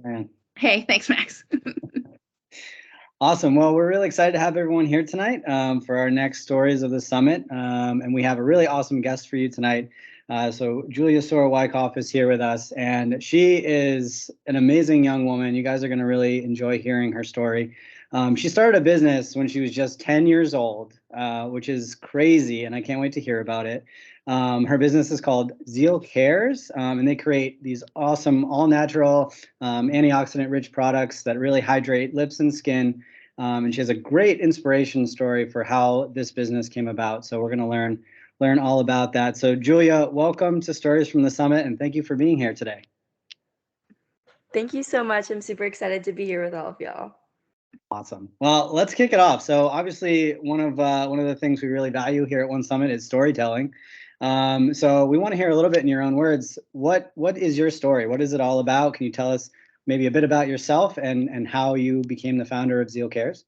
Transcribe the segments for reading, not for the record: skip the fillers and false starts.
Man. Hey, thanks, Max. Awesome. Well, we're really excited to have everyone here tonight for our next stories of the summit. And we have a really awesome guest for you tonight. So Julia Sora Wykoff is here with us, and she is an amazing young woman. You guys are going to really enjoy hearing her story. She started a business when she was just 10 years old, which is crazy, and I can't wait to hear about it. Her business is called Zeal Cares, and they create these awesome, all-natural, antioxidant-rich products that really hydrate lips and skin. And she has a great inspiration story for how this business came about. So we're going to learn all about that. So Julia, welcome to Stories from the Summit, and thank you for being here today. Thank you so much. I'm super excited to be here with all of y'all. Awesome. Well, let's kick it off. So obviously, one of the things we really value here at One Summit is storytelling. So we want to hear a little bit in your own words. What is your story? What is it all about? Can you tell us maybe a bit about yourself and how you became the founder of Zeal Cares?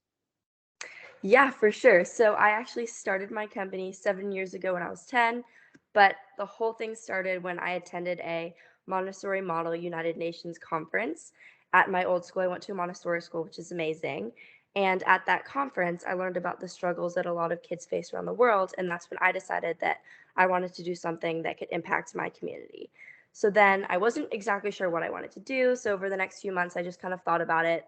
Yeah, for sure. So I actually started my company 7 years ago when I was 10, but the whole thing started when I attended a Montessori Model United Nations conference at my old school. I went to a Montessori school, which is amazing. And at that conference, I learned about the struggles that a lot of kids face around the world. And that's when I decided that I wanted to do something that could impact my community. So then I wasn't exactly sure what I wanted to do. So over the next few months, I just kind of thought about it.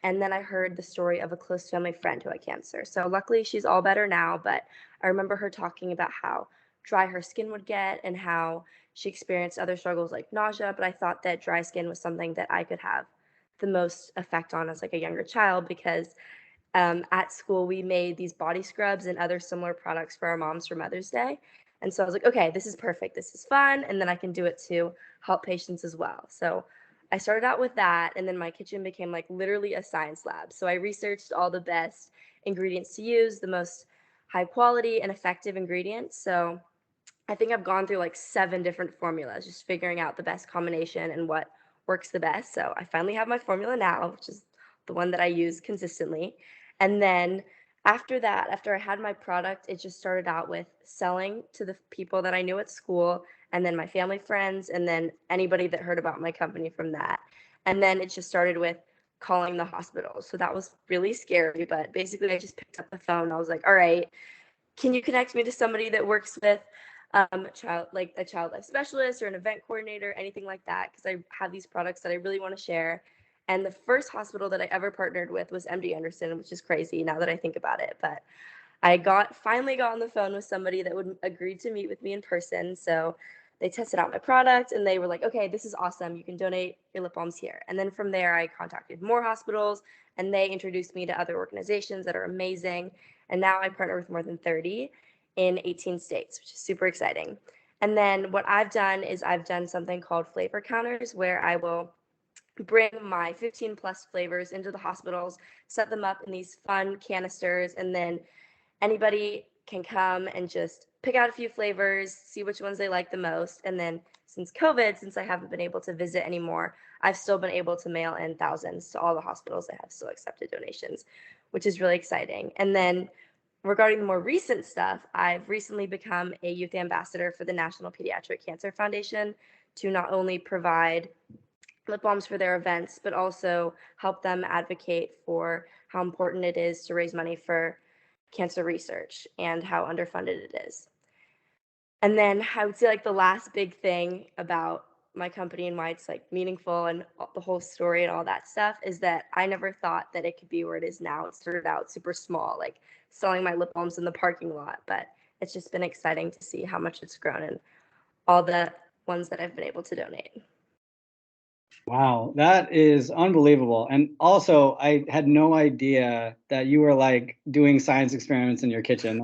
And then I heard the story of a close family friend who had cancer. So luckily she's all better now, but I remember her talking about how dry her skin would get and how she experienced other struggles like nausea. But I thought that dry skin was something that I could have the most effect on as like a younger child because at school we made these body scrubs and other similar products for our moms for Mother's Day. And so I was like, okay, this is perfect. This is fun. And then I can do it to help patients as well. So I started out with that. And then my kitchen became like literally a science lab. So I researched all the best ingredients to use, the most high quality and effective ingredients. So I think I've gone through like 7 different formulas, just figuring out the best combination and what works the best. So I finally have my formula now, which is the one that I use consistently. And then after that, after I had my product, it just started out with selling to the people that I knew at school, and then my family friends, and then anybody that heard about my company from that. And then it just started with calling the hospitals. So that was really scary, but basically I just picked up the phone. I was like, all right, can you connect me to somebody that works with a child life specialist or an event coordinator, anything like that, because I have these products that I really want to share. And the first hospital that I ever partnered with was MD Anderson, which is crazy now that I think about it. But I finally got on the phone with somebody that would agree to meet with me in person. So they tested out my product and they were like, okay, this is awesome. You can donate your lip balms here. And then from there, I contacted more hospitals and they introduced me to other organizations that are amazing. And now I partner with more than 30 in 18 states, which is super exciting. And then what I've done is I've done something called flavor counters where I will bring my 15 plus flavors into the hospitals, set them up in these fun canisters, and then anybody can come and just pick out a few flavors, see which ones they like the most. And then since COVID, since I haven't been able to visit anymore, I've still been able to mail in thousands to all the hospitals that have still accepted donations, which is really exciting. And then regarding the more recent stuff, I've recently become a youth ambassador for the National Pediatric Cancer Foundation to not only provide lip balms for their events, but also help them advocate for how important it is to raise money for cancer research and how underfunded it is. And then I would say like the last big thing about my company and why it's like meaningful and the whole story and all that stuff is that I never thought that it could be where it is now. It started out super small, like selling my lip balms in the parking lot, but it's just been exciting to see how much it's grown and all the ones that I've been able to donate. Wow, that is unbelievable. And also, I had no idea that you were like doing science experiments in your kitchen.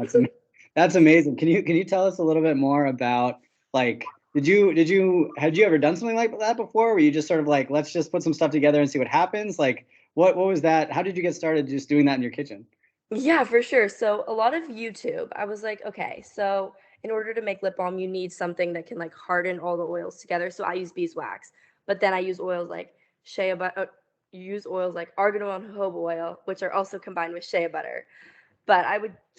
That's amazing. Can you tell us a little bit more about like had you ever done something like that before? Were you just sort of like, let's just put some stuff together and see what happens? Like what was that? How did you get started just doing that in your kitchen? Yeah, for sure. So a lot of YouTube. I was like, okay, so in order to make lip balm, you need something that can like harden all the oils together. So I use beeswax, but then I use oils like use oils like argan oil and jojoba oil, which are also combined with shea butter. But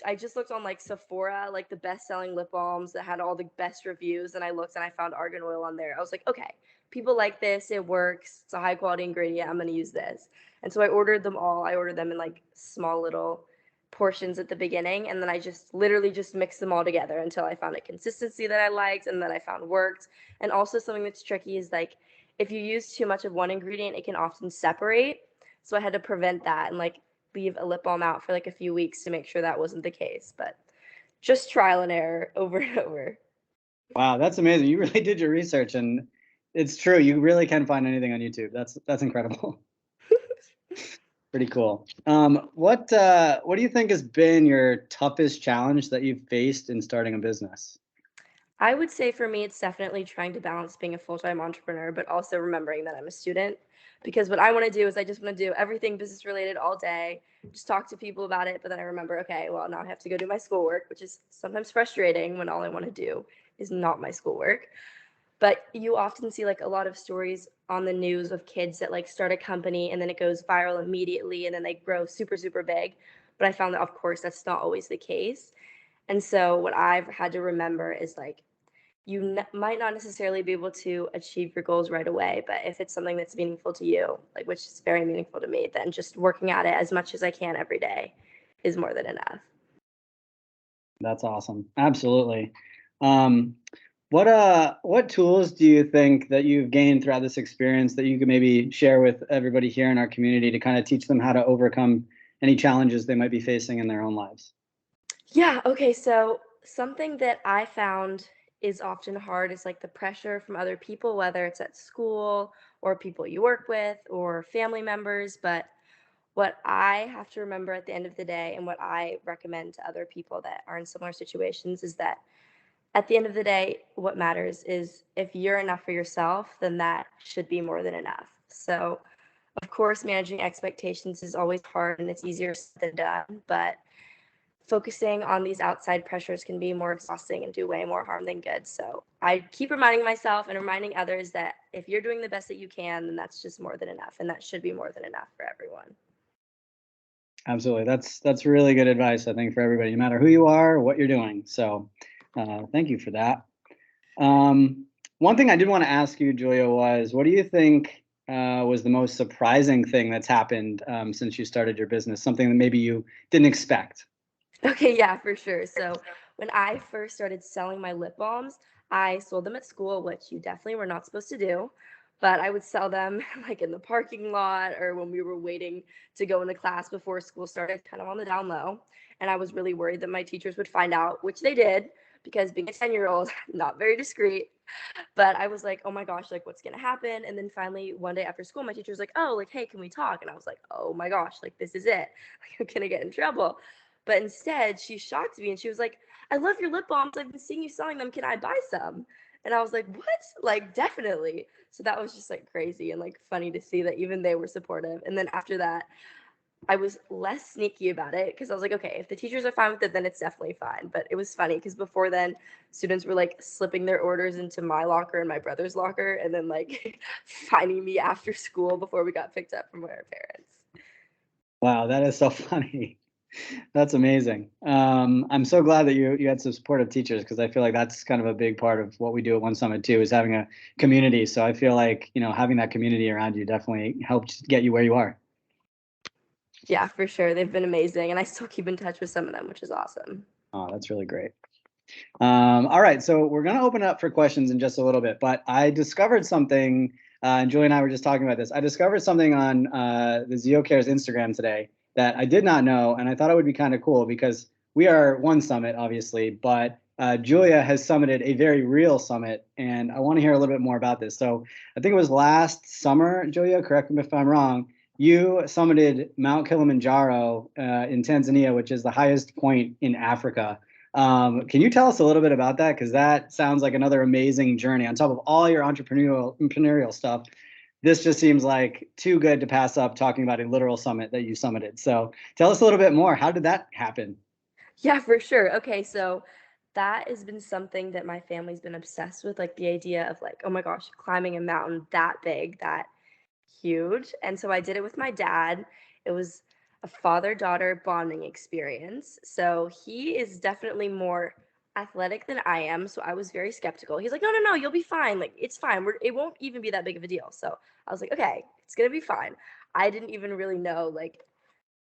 I just looked on like Sephora, like the best-selling lip balms that had all the best reviews, and I looked and I found argan oil on there. I was like, okay, people like this, it works, it's a high quality ingredient, I'm gonna use this. And so I ordered them all. I ordered them in like small little portions at the beginning, and then I just literally just mixed them all together until I found a consistency that I liked and that I found worked. And also something that's tricky is like if you use too much of one ingredient, it can often separate. So I had to prevent that and like leave a lip balm out for like a few weeks to make sure that wasn't the case. But just trial and error over and over. Wow, that's amazing. You really did your research, and it's true. You really can find anything on YouTube. That's incredible. Pretty cool. What do you think has been your toughest challenge that you've faced in starting a business? I would say for me, it's definitely trying to balance being a full-time entrepreneur, but also remembering that I'm a student. Because what I want to do is I just want to do everything business related all day, just talk to people about it. But then I remember, okay, well, now I have to go do my schoolwork, which is sometimes frustrating when all I want to do is not my schoolwork. But you often see like a lot of stories on the news of kids that like start a company and then it goes viral immediately and then they grow super, super big. But I found that, of course, that's not always the case. And so what I've had to remember is like might not necessarily be able to achieve your goals right away, but if it's something that's meaningful to you, like which is very meaningful to me, then just working at it as much as I can every day is more than enough. That's awesome. Absolutely. Um, what tools do you think that you've gained throughout this experience that you could maybe share with everybody here in our community to kind of teach them how to overcome any challenges they might be facing in their own lives? Yeah, okay, so something that I found is often hard is like the pressure from other people, whether it's at school or people you work with or family members. But what I have to remember at the end of the day, and what I recommend to other people that are in similar situations, is that at the end of the day, what matters is if you're enough for yourself, then that should be more than enough. So, of course, managing expectations is always hard and it's easier said than done, but focusing on these outside pressures can be more exhausting and do way more harm than good. So, I keep reminding myself and reminding others that if you're doing the best that you can, then that's just more than enough. And that should be more than enough for everyone. Absolutely. That's really good advice, I think, for everybody, no matter who you are or what you're doing. So, thank you for that. One thing I did want to ask you, Julia, was what do you think was the most surprising thing that's happened since you started your business? Something that maybe you didn't expect. Okay, yeah, for sure. So when I first started selling my lip balms, I sold them at school, which you definitely were not supposed to do. But I would sell them like in the parking lot or when we were waiting to go into class before school started, kind of on the down low. And I was really worried that my teachers would find out, which they did, because being a 10-year-old, not very discreet. But I was like, oh my gosh, like what's gonna happen? And then finally one day after school, my teacher was like, oh, like, hey, can we talk? And I was like, oh my gosh, like this is it. Like, I'm gonna get in trouble. But instead, she shocked me and she was like, I love your lip balms. I've been seeing you selling them. Can I buy some? And I was like, what? Like, definitely. So that was just like crazy and like funny to see that even they were supportive. And then after that, I was less sneaky about it because I was like, okay, if the teachers are fine with it, then it's definitely fine. But it was funny because before then, students were like slipping their orders into my locker and my brother's locker and then like finding me after school before we got picked up from our parents. Wow, that is so funny. That's amazing. I'm so glad that you had some supportive teachers because I feel like that's kind of a big part of what we do at One Summit too, is having a community. So I feel like, having that community around you definitely helped get you where you are. Yeah, for sure. They've been amazing. And I still keep in touch with some of them, which is awesome. Oh, that's really great. All right, so we're going to open up for questions in just a little bit, but I discovered something, and Julie and I were just talking about this. I discovered something on the ZeoCare's Instagram today that I did not know, and I thought it would be kind of cool because we are One Summit, obviously, but Julia has summited a very real summit, and I want to hear a little bit more about this. So I think it was last summer, Julia, correct me if I'm wrong, you summited Mount Kilimanjaro in Tanzania, which is the highest point in Africa. Can you tell us a little bit about that? Because that sounds like another amazing journey. On top of all your entrepreneurial stuff, this just seems like too good to pass up talking about a literal summit that you summited. So tell us a little bit more. How did that happen? Yeah, for sure. Okay, so that has been something that my family's been obsessed with, like the idea of like, oh my gosh, climbing a mountain that big, that huge. And so I did it with my dad. It was a father-daughter bonding experience. So he is definitely more athletic than I am. So I was very skeptical. He's like, no, no, no, you'll be fine. Like, it's fine. It won't even be that big of a deal. So I was like, okay, it's going to be fine. I didn't even really know like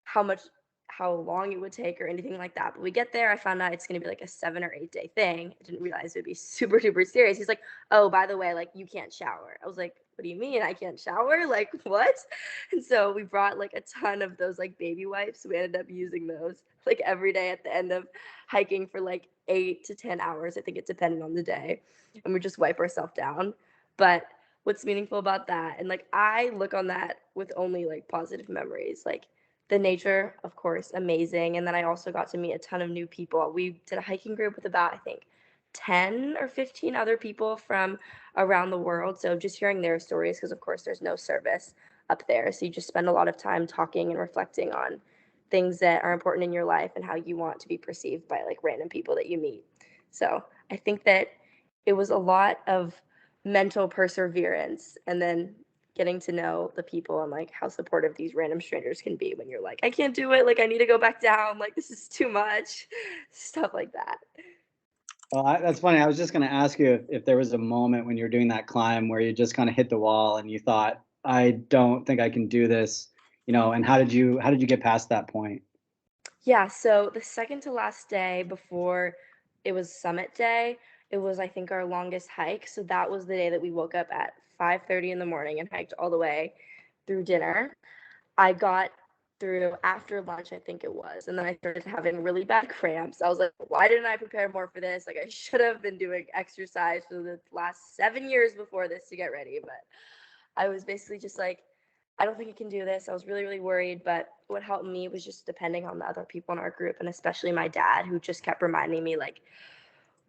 how much how long it would take or anything like that. But we get there, I found out it's gonna be like a 7 or 8 day thing. I didn't realize it would be super duper serious. He's like, oh, by the way, like you can't shower. I was like, what do you mean I can't shower? Like what? And so we brought like a ton of those like baby wipes. We ended up using those like every day at the end of hiking for like 8 to 10 hours. I think it depended on the day. And we just wipe ourselves down. But what's meaningful about that, and like I look on that with only like positive memories. Like the nature, of course, amazing. And then I also got to meet a ton of new people. We did a hiking group with about, I think, 10 or 15 other people from around the world. So just hearing their stories, because of course there's no service up there. So you just spend a lot of time talking and reflecting on things that are important in your life and how you want to be perceived by like random people that you meet. So I think that it was a lot of mental perseverance and then getting to know the people and like how supportive these random strangers can be when you're like, I can't do it, like I need to go back down, like this is too much, stuff like that. Well, that's funny. I was just going to ask you if there was a moment when you were doing that climb where you just kind of hit the wall and you thought, I don't think I can do this, and how did you get past that point? Yeah, so the second to last day before it was summit day, it was I think our longest hike. So that was the day that we woke up at 5:30 in the morning and hiked all the way through dinner. I got through after lunch, I think it was, and then I started having really bad cramps. I was like, why didn't I prepare more for this? Like I should have been doing exercise for the last 7 years before this to get ready, but I was basically just like, I don't think I can do this. I was really, really worried. But what helped me was just depending on the other people in our group and especially my dad, who just kept reminding me, like,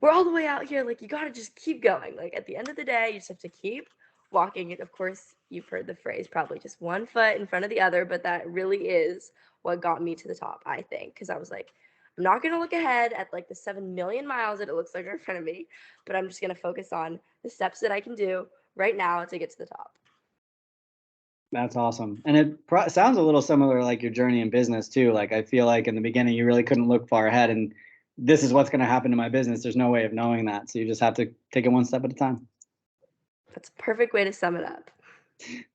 we're all the way out here. Like, you got to just keep going. Like, at the end of the day, you just have to keep walking. And of course, you've heard the phrase probably just one foot in front of the other. But that really is what got me to the top, I think. Because I was like, I'm not going to look ahead at like the 7 million miles that it looks like are in front of me, but I'm just going to focus on the steps that I can do right now to get to the top. That's awesome. And it sounds a little similar like your journey in business too. Like I feel like in the beginning you really couldn't look far ahead and this is what's going to happen to my business. There's no way of knowing that. So you just have to take it one step at a time. That's a perfect way to sum it up.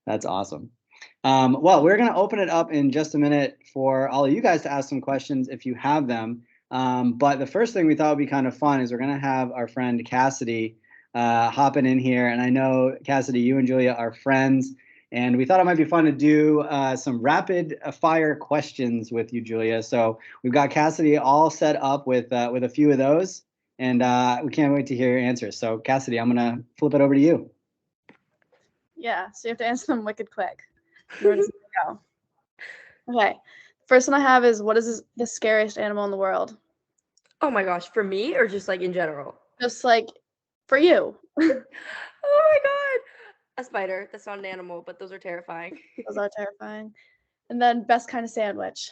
That's awesome. Well, we're going to open it up in just a minute for all of you guys to ask some questions if you have them. But the first thing we thought would be kind of fun is we're going to have our friend Cassidy hopping in here. And I know, Cassidy, you and Julia are friends. And we thought it might be fun to do some rapid fire questions with you, Julia. So we've got Cassidy all set up with a few of those. And we can't wait to hear your answers. So Cassidy, I'm going to flip it over to you. Yeah, so you have to answer them wicked quick. Where does it go? Okay. First one I have is, what is the scariest animal in the world? Oh my gosh, for me or just like in general? Just like for you. Oh my god. A spider. That's not an animal, but those are terrifying. Those are terrifying. And then best kind of sandwich.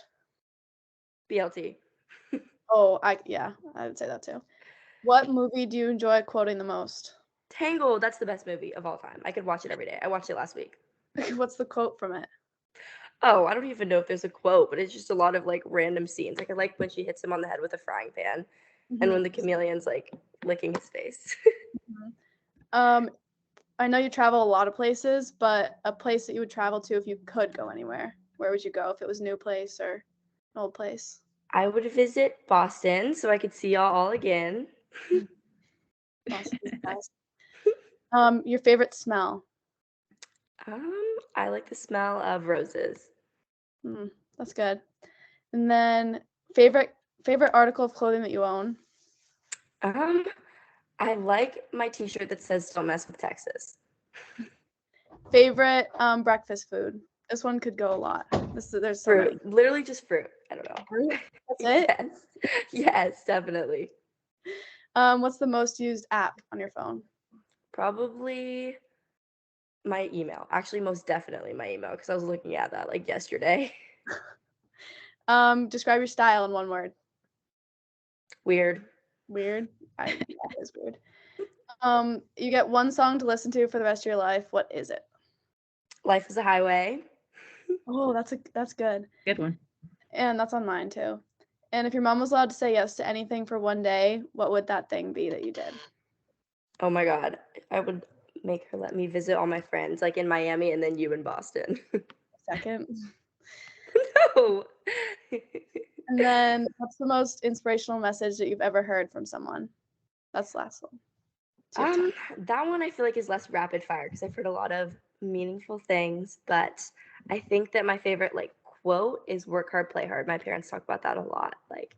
BLT. Oh, I would say that too. What movie do you enjoy quoting the most? Tangled, that's the best movie of all time. I could watch it every day. I watched it last week. What's the quote from it? Oh, I don't even know if there's a quote, but it's just a lot of like random scenes. Like I like when she hits him on the head with a frying pan and when the chameleon's like licking his face. I know you travel a lot of places, but a place that you would travel to if you could go anywhere. Where would you go if it was a new place or an old place? I would visit Boston so I could see y'all all again. Boston's best. Your favorite smell? I like the smell of roses. That's good. And then favorite article of clothing that you own? I like my t-shirt that says "Don't mess with Texas." Favorite breakfast food? This one could go a lot. There's so Fruit. many. Literally just fruit. I don't know. Fruit? That's it? Yes. Yes, definitely. What's the most used app on your phone? Probably my email. Actually, most definitely my email because I was looking at that like yesterday. Describe your style in one word. Weird. Weird. That is weird. You get one song to listen to for the rest of your life. What is it? Life is a Highway. Oh, that's good. Good one. And that's on mine too. And if your mom was allowed to say yes to anything for one day, what would that thing be that you did? Oh my God. I would make her let me visit all my friends, like in Miami and then you in Boston. Second. No. And then what's the most inspirational message that you've ever heard from someone? That's the last one. So you have time. That one I feel like is less rapid fire because I've heard a lot of meaningful things, but I think that my favorite like quote is work hard, play hard. My parents talk about that a lot, like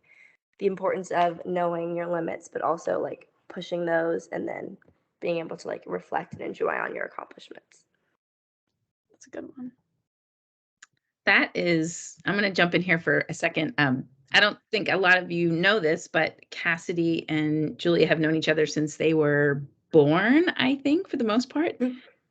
the importance of knowing your limits, but also like pushing those and then being able to like reflect and enjoy on your accomplishments. That's a good one. That is, I'm going to jump in here for a second. I don't think a lot of you know this, but Cassidy and Julia have known each other since they were born, I think, for the most part.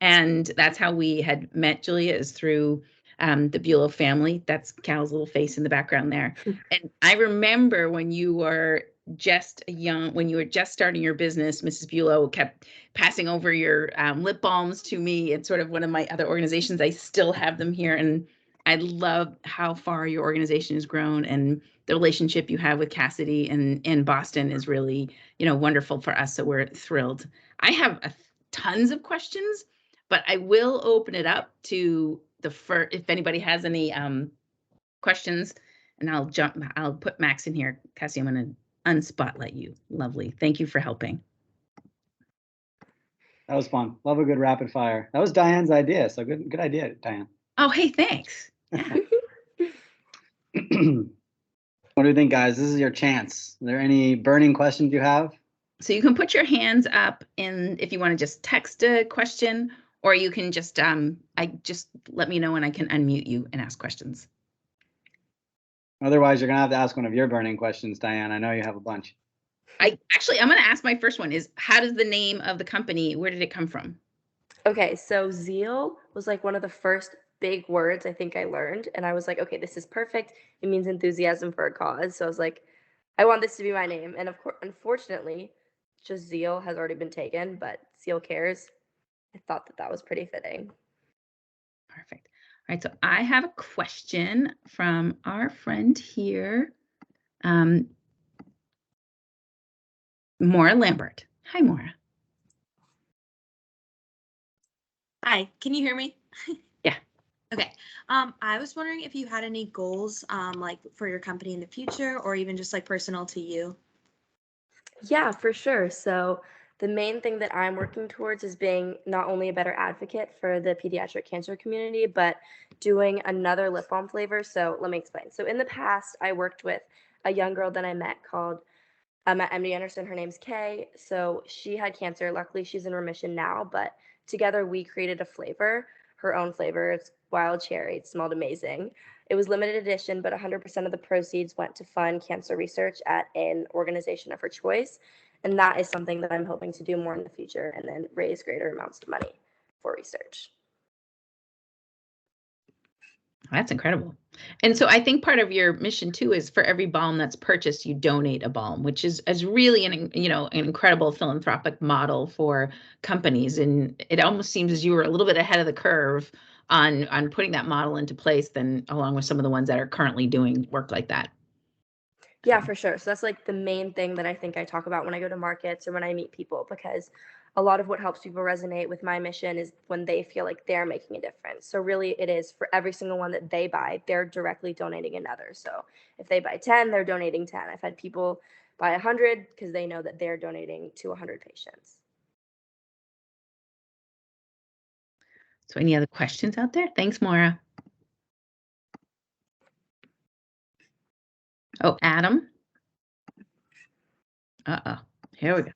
And that's how we had met Julia, is through the Bulow family. That's Cal's little face in the background there. And I remember when you were just when you were just starting your business, Mrs. Bulow kept passing over your lip balms to me. It's sort of one of my other organizations. I still have them here. And I love how far your organization has grown, and the relationship you have with Cassidy and in Boston is really, wonderful for us. So we're thrilled. I have tons of questions, but I will open it up to if anybody has any questions, and I'll put Max in here. Cassie, I'm going to unspotlight you. Lovely. Thank you for helping. That was fun. Love a good rapid fire. That was Diane's idea. So good idea, Diane. Oh, hey, thanks. What do you think, guys? This is your chance. Are there any burning questions you have? So you can put your hands up if you want to just text a question, or you can just let me know and I can unmute you and ask questions. Otherwise, you're gonna have to ask one of your burning questions, Diane. I know you have a bunch. I'm gonna ask my first one is, how does the name of the company, where did it come from? Okay, so zeal was like one of the first big words I think I learned, and I was like, okay, this is perfect. It means enthusiasm for a cause. So I was like, I want this to be my name. And of course, unfortunately, just zeal has already been taken, but Zeal Cares, I thought that was pretty fitting. Perfect. All right, so I have a question from our friend here, Maura Lambert. Hi, Maura. Hi, can you hear me? Yeah. Okay. I was wondering if you had any goals, like for your company in the future, or even just like personal to you. Yeah, for sure. So the main thing that I'm working towards is being not only a better advocate for the pediatric cancer community, but doing another lip balm flavor. So let me explain. So in the past, I worked with a young girl that I met called at MD Anderson. Her name's Kay. So she had cancer. Luckily, she's in remission now. But together, we created a flavor, her own flavor. It's wild cherry. It smelled amazing. It was limited edition, but 100% of the proceeds went to fund cancer research at an organization of her choice. And that is something that I'm hoping to do more in the future, and then raise greater amounts of money for research. That's incredible. And so I think part of your mission too is for every balm that's purchased, you donate a balm, which is really an incredible philanthropic model for companies. And it almost seems as you were a little bit ahead of the curve on putting that model into place than along with some of the ones that are currently doing work like that. Yeah, for sure. So that's like the main thing that I think I talk about when I go to markets or when I meet people, because a lot of what helps people resonate with my mission is when they feel like they're making a difference. So really it is for every single one that they buy, they're directly donating another. So if they buy 10, they're donating 10. I've had people buy 100 because they know that they're donating to 100 patients. So any other questions out there? Thanks, Maura. Oh, Adam. Uh-oh. Here we go.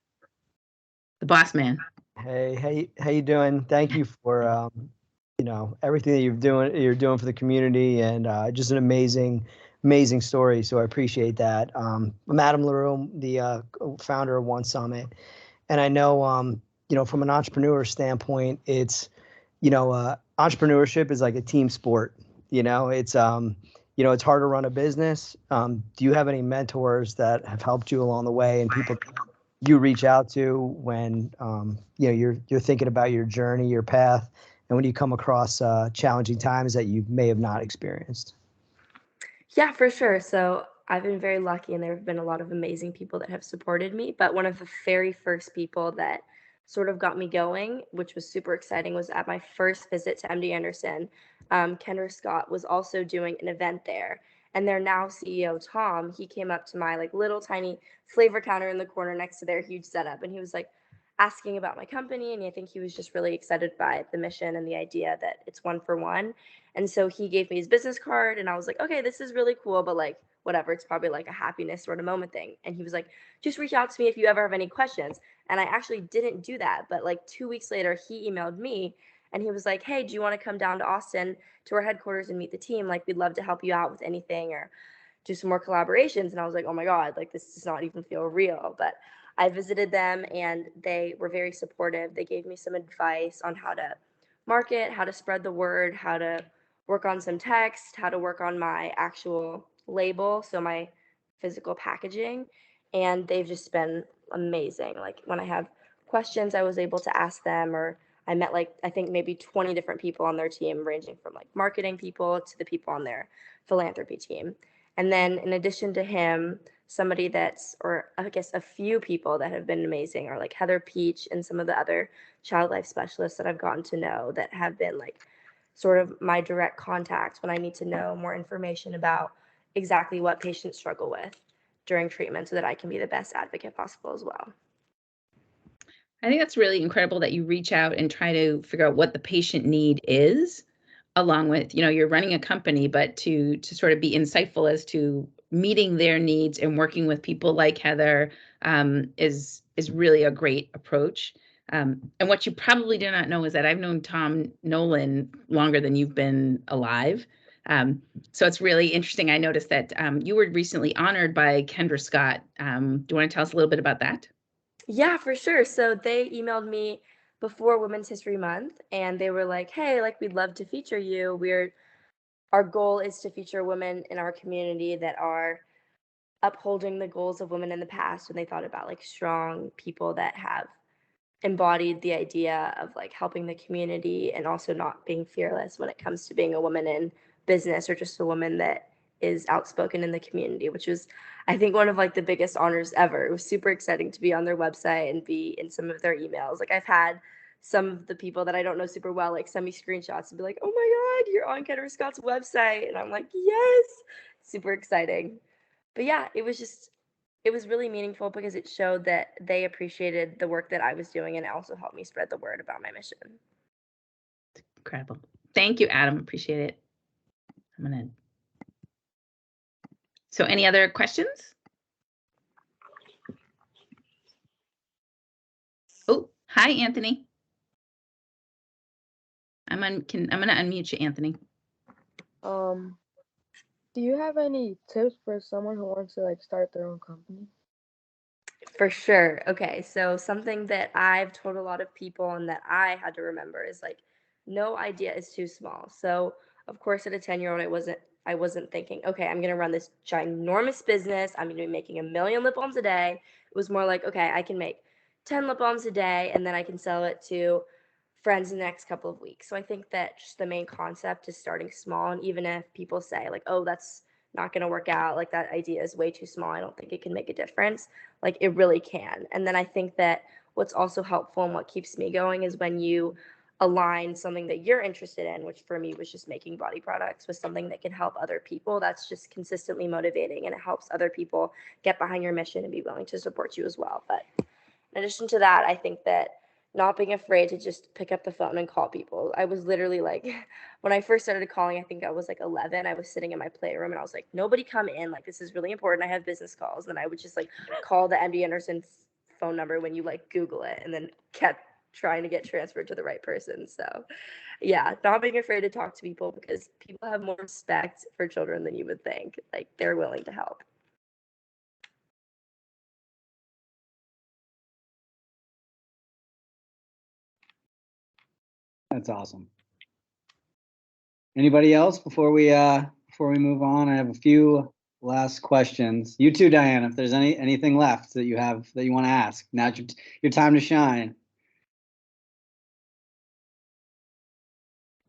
The boss man. Hey, how you doing? Thank you for everything that you're doing for the community, and just an amazing story. So I appreciate that. I'm Adam LaRue, the founder of One Summit, and I know from an entrepreneur standpoint, it's entrepreneurship is like a team sport. It's it's hard to run a business. Do you have any mentors that have helped you along the way, and people you reach out to when you're thinking about your journey, your path, and when you come across challenging times that you may have not experienced? Yeah, for sure. So I've been very lucky, and there have been a lot of amazing people that have supported me. But one of the very first people that sort of got me going, which was super exciting, was at my first visit to MD Anderson. Kendra Scott was also doing an event there, and their now CEO Tom, he came up to my like little tiny flavor counter in the corner next to their huge setup, and he was like asking about my company, and I think he was just really excited by the mission and the idea that it's one for one. And so he gave me his business card, and I was like, okay, this is really cool, but like, whatever, it's probably like a happiness sort of moment thing. And he was like, just reach out to me if you ever have any questions. And I actually didn't do that. But like 2 weeks later, he emailed me and he was like, hey, do you want to come down to Austin to our headquarters and meet the team? Like, we'd love to help you out with anything or do some more collaborations. And I was like, oh my God, like, this does not even feel real. But I visited them and they were very supportive. They gave me some advice on how to market, how to spread the word, how to work on some text, how to work on my actual label, so my physical packaging. And they've just been amazing. Like when I have questions, I was able to ask them, or I met like, I think maybe 20 different people on their team, ranging from like marketing people to the people on their philanthropy team. And then in addition to him, somebody that's, or I guess a few people that have been amazing are like Heather Peach and some of the other child life specialists that I've gotten to know that have been like sort of my direct contact when I need to know more information about exactly what patients struggle with during treatment so that I can be the best advocate possible as well. I think that's really incredible that you reach out and try to figure out what the patient need is, along with, you're running a company, but to sort of be insightful as to meeting their needs and working with people like Heather is really a great approach. And what you probably do not know is that I've known Tom Nolan longer than you've been alive. So it's really interesting. I noticed that you were recently honored by Kendra Scott. Do you want to tell us a little bit about that? Yeah, for sure. So they emailed me before Women's History Month and they were like, hey, like we'd love to feature you. Our goal is to feature women in our community that are upholding the goals of women in the past when they thought about like strong people that have embodied the idea of like helping the community and also not being fearless when it comes to being a woman in business or just a woman that is outspoken in the community, which was I think one of like the biggest honors ever. It was super exciting to be on their website and be in some of their emails. Like I've had some of the people that I don't know super well like send me screenshots and be like, oh my God, you're on Kendra Scott's website. And I'm like, yes, super exciting. But yeah, it was really meaningful because it showed that they appreciated the work that I was doing and it also helped me spread the word about my mission. Incredible. Thank you, Adam. Appreciate it. So any other questions? Oh, hi, Anthony. I'm gonna unmute you, Anthony. Do you have any tips for someone who wants to like start their own company? For sure. Okay, so something that I've told a lot of people and that I had to remember is like no idea is too small. So of course at a 10-year-old I wasn't thinking, okay, I'm gonna run this ginormous business. I'm gonna be making 1,000,000 lip balms a day. It was more like, okay, I can make 10 lip balms a day and then I can sell it to friends in the next couple of weeks. So I think that just the main concept is starting small. And even if people say like, oh, that's not going to work out, like that idea is way too small, I don't think it can make a difference. Like it really can. And then I think that what's also helpful and what keeps me going is when you align something that you're interested in, which for me was just making body products, with something that can help other people. That's just consistently motivating and it helps other people get behind your mission and be willing to support you as well. But in addition to that, I think that not being afraid to just pick up the phone and call people. I was literally like, when I first started calling, I think I was like 11. I was sitting in my playroom and I was like, nobody come in. Like, this is really important. I have business calls. And I would just like call the MD Anderson phone number when you like Google it, and then kept trying to get transferred to the right person. So yeah, not being afraid to talk to people because people have more respect for children than you would think. Like they're willing to help. That's awesome. Anybody else before we move on? I have a few last questions. You too, Diane, if there's anything left that you want to ask. Now's your time to shine.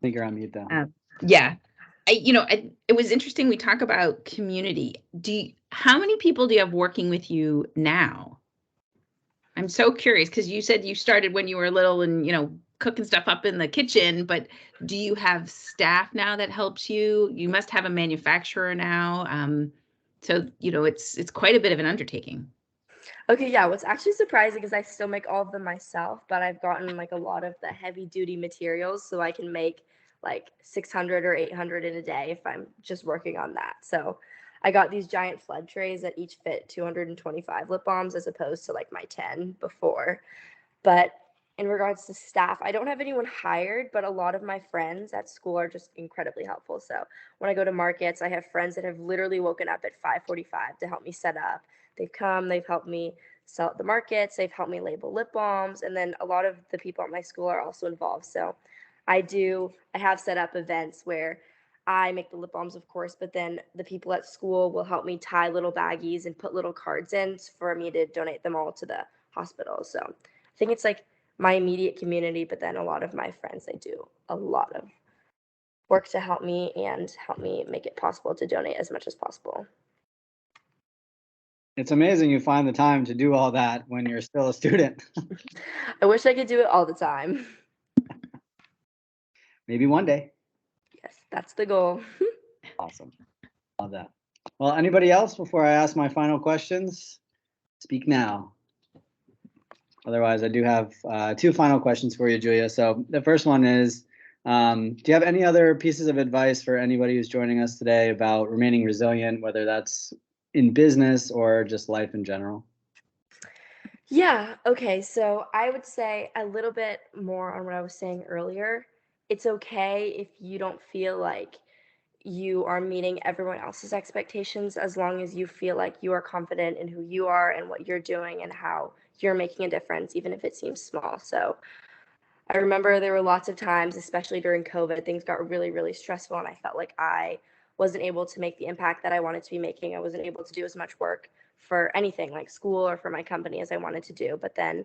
I think you're on mute though. Yeah. It was interesting. We talk about community. How many people do you have working with you now? I'm so curious because you said you started when you were little and, cooking stuff up in the kitchen, but do you have staff now that helps you? You must have a manufacturer now. So, it's quite a bit of an undertaking. Okay, yeah, what's actually surprising is I still make all of them myself, but I've gotten like a lot of the heavy duty materials so I can make like 600 or 800 in a day if I'm just working on that. So I got these giant flood trays that each fit 225 lip balms as opposed to like my 10 before. But in regards to staff, I don't have anyone hired, but a lot of my friends at school are just incredibly helpful. So when I go to markets, I have friends that have literally woken up at 5:45 to help me set up. They've come, they've helped me sell at the markets, they've helped me label lip balms, and then a lot of the people at my school are also involved. So I have set up events where I make the lip balms, of course, but then the people at school will help me tie little baggies and put little cards in for me to donate them all to the hospital. So I think it's like my immediate community, but then a lot of my friends, they do a lot of work to help me and help me make it possible to donate as much as possible. It's amazing you find the time to do all that when you're still a student. I wish I could do it all the time. Maybe one day. Yes, that's the goal. Awesome. Love that. Well, anybody else before I ask my final questions? Speak now. Otherwise, I do have two final questions for you, Julia. So the first one is, do you have any other pieces of advice for anybody who's joining us today about remaining resilient, whether that's in business or just life in general? Yeah, okay. So I would say a little bit more on what I was saying earlier. It's okay if you don't feel like you are meeting everyone else's expectations as long as you feel like you are confident in who you are and what you're doing and how you're making a difference, even if it seems small. So I remember there were lots of times, especially during COVID, things got really, really stressful, and I felt like I wasn't able to make the impact that I wanted to be making. I wasn't able to do as much work for anything like school or for my company as I wanted to do. But then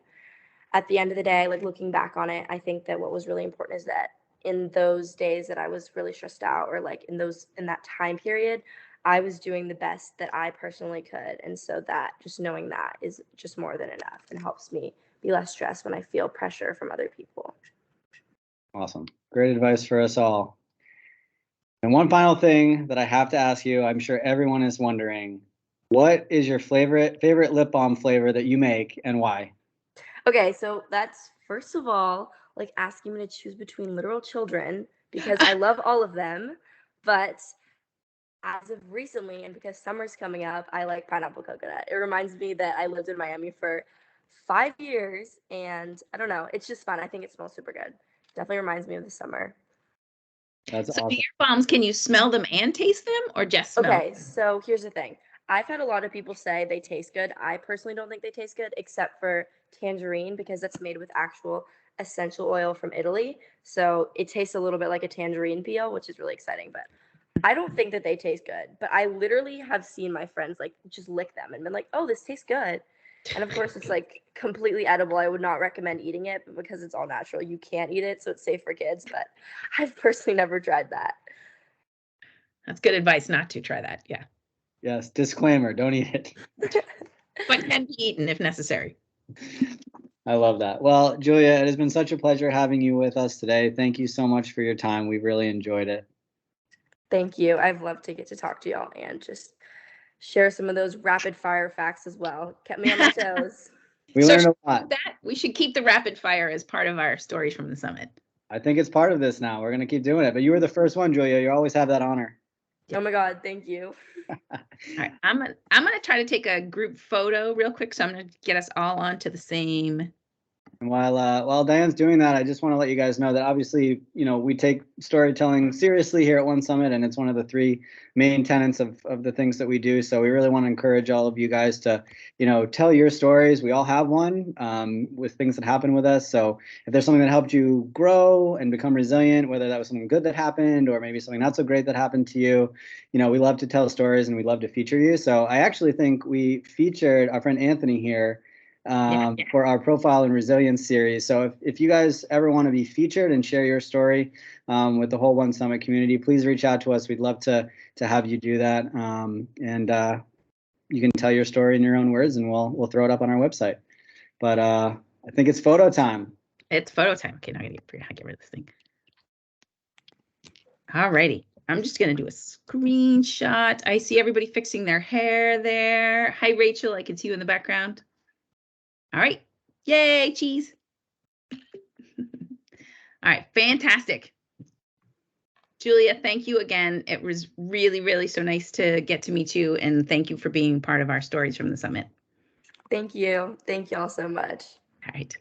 at the end of the day, like looking back on it, I think that what was really important is that in those days that I was really stressed out or like in that time period, I was doing the best that I personally could. And so that just knowing that is just more than enough and helps me be less stressed when I feel pressure from other people. Awesome. Great advice for us all. And one final thing that I have to ask you, I'm sure everyone is wondering, what is your favorite lip balm flavor that you make and why? Okay, so that's first of all like asking me to choose between literal children because I love all of them, but as of recently and because summer's coming up, I like pineapple coconut. It reminds me that I lived in Miami for 5 years and I don't know, it's just fun. I think it smells super good. Definitely reminds me of the summer. That's So awesome. your bombs, can you smell them and taste them or just smell? Okay, so here's the thing. I've had a lot of people say they taste good. I personally don't think they taste good, except for tangerine because that's made with actual essential oil from Italy. So it tastes a little bit like a tangerine peel, which is really exciting. But I don't think that they taste good. But I literally have seen my friends like just lick them and been like, oh, this tastes good. And of course, it's like completely edible. I would not recommend eating it because it's all natural. You can't eat it, so it's safe for kids. But I've personally never tried that. That's good advice not to try that. Yeah. Yes, disclaimer, don't eat it. But can be eaten if necessary. I love that. Well, Julia, it has been such a pleasure having you with us today. Thank you so much for your time. We've really enjoyed it. Thank you. I've loved to get to talk to y'all and just share some of those rapid fire facts as well. Kept me on my toes. We So learned a lot. we should keep the rapid fire as part of our stories from the summit. I think it's part of this now. We're going to keep doing it. But you were the first one, Julia. You always have that honor. Oh my God, thank you. All right, I'm gonna try to take a group photo real quick. So I'm gonna get us all onto the same. And while Diane's doing that, I just want to let you guys know that obviously, we take storytelling seriously here at One Summit, and it's one of the three main tenets of the things that we do. So we really want to encourage all of you guys to, tell your stories. We all have one with things that happen with us. So if there's something that helped you grow and become resilient, whether that was something good that happened or maybe something not so great that happened to you, we love to tell stories and we love to feature you. So I actually think we featured our friend Anthony here Yeah. for our Profile and Resilience series. So if you guys ever want to be featured and share your story with the whole One Summit community, please reach out to us. We'd love to have you do that. And you can tell your story in your own words, and we'll throw it up on our website. But I think it's photo time. It's photo time. Okay, now I gotta figure out how to get rid of this thing. Alrighty. I'm just gonna do a screenshot. I see everybody fixing their hair there. Hi, Rachel. I can see you in the background. All right. Yay, cheese. All right, fantastic. Julia, thank you again. It was really, really so nice to get to meet you, and thank you for being part of our Stories from the Summit. Thank you. Thank you all so much. All right.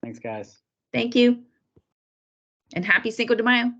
Thanks, guys. Thank you. And happy Cinco de Mayo.